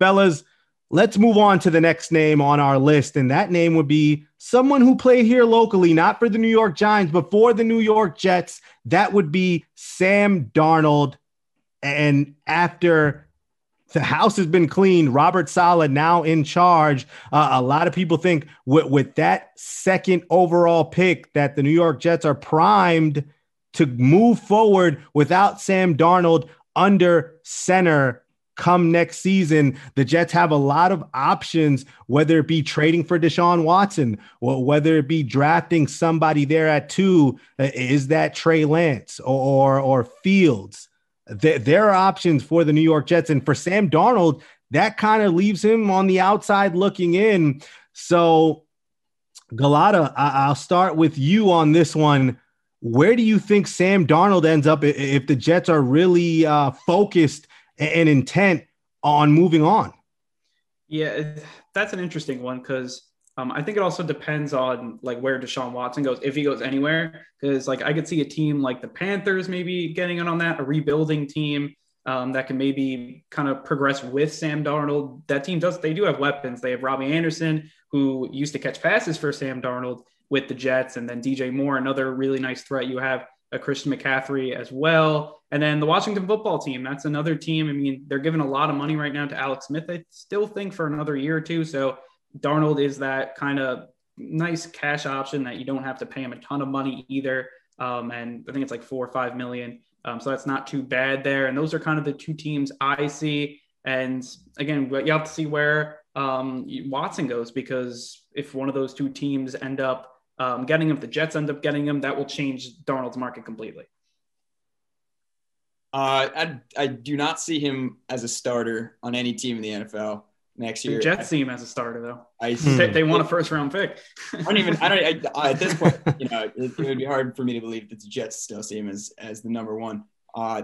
Fellas, let's move on to the next name on our list, and that name would be someone who played here locally, not for the New York Giants, but for the New York Jets. That would be Sam Darnold. And after the house has been cleaned, Robert Saleh now in charge. A lot of people think with that second overall pick that the New York Jets are primed to move forward without Sam Darnold under center come next season. The Jets have a lot of options, whether it be trading for Deshaun Watson or whether it be drafting somebody there at 2. Is that Trey Lance or Fields? There are options for the New York Jets. And for Sam Darnold, that kind of leaves him on the outside looking in. So, Galata, I'll start with you on this one. Where do you think Sam Darnold ends up if the Jets are really focused and intent on moving on? Yeah, that's an interesting one because I think it also depends on like where Deshaun Watson goes, if he goes anywhere, because like I could see a team like the Panthers maybe getting in on that, a rebuilding team that can maybe kind of progress with Sam Darnold. That team they do have weapons. They have Robbie Anderson, who used to catch passes for Sam Darnold with the Jets, and then DJ Moore, another really nice threat. You have a Christian McCaffrey as well. And then the Washington football team, that's another team. I mean, they're giving a lot of money right now to Alex Smith. I still think for another year or two. So Darnold is that kind of nice cash option that you don't have to pay him a ton of money either. And I think it's like $4 or $5 million. So that's not too bad there. And those are kind of the two teams I see. And again, you have to see where Watson goes, because if one of those two teams end up getting him, if the Jets end up getting him, that will change Darnold's market completely. I do not see him as a starter on any team in the NFL next year. The Jets see him as a starter, though. They want a first-round pick. At this point, it would be hard for me to believe that the Jets still see him as the number one.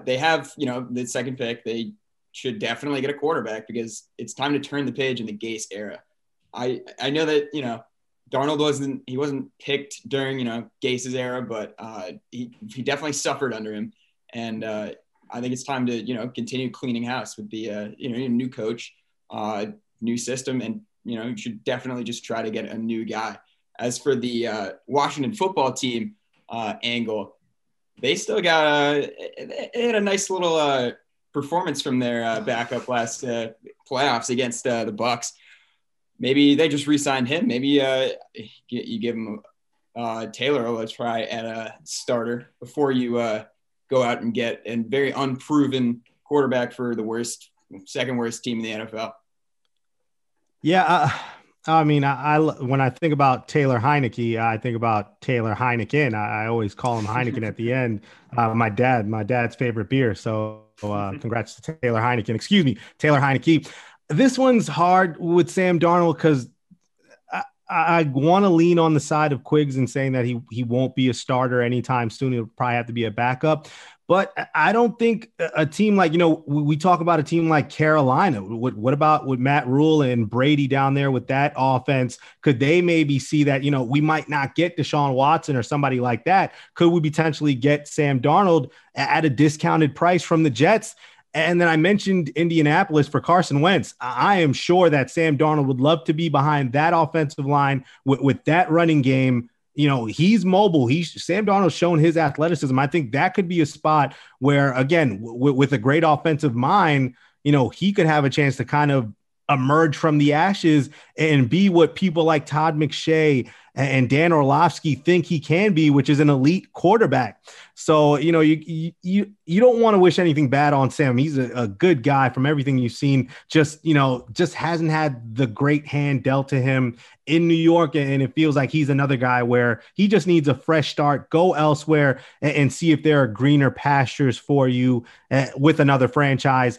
They have, the second pick. They should definitely get a quarterback because it's time to turn the page in the Gase era. I know that, Darnold wasn't picked during, Gase's era, but he definitely suffered under him. And I think it's time to, continue cleaning house with the, new coach, new system. And, you should definitely just try to get a new guy. As for the Washington football team angle, they still got they had a nice little performance from their backup last playoffs against the Bucs. Maybe they just re-signed him. Maybe you give him Taylor a try at a starter before you go out and get a very unproven quarterback for the second worst team in the NFL. Yeah, I mean, when I think about Taylor Heineke, I think about Taylor Heineken. I always call him Heineken at the end. My dad's favorite beer. So congrats to Taylor Heineken. Excuse me, Taylor Heineke. This one's hard with Sam Darnold because I want to lean on the side of Quiggs and saying that he won't be a starter anytime soon. He'll probably have to be a backup. But I don't think a team like, we talk about a team like Carolina. What about with Matt Rule and Brady down there with that offense? Could they maybe see that, we might not get Deshaun Watson or somebody like that? Could we potentially get Sam Darnold at a discounted price from the Jets? And then I mentioned Indianapolis for Carson Wentz. I am sure that Sam Darnold would love to be behind that offensive line with that running game. He's mobile. Sam Darnold's shown his athleticism. I think that could be a spot where, again, with a great offensive mind, he could have a chance to kind of emerge from the ashes and be what people like Todd McShay and Dan Orlovsky think he can be, which is an elite quarterback. So, you don't want to wish anything bad on Sam. He's a good guy from everything you've seen, just hasn't had the great hand dealt to him in New York. And it feels like he's another guy where he just needs a fresh start, go elsewhere and see if there are greener pastures for you with another franchise.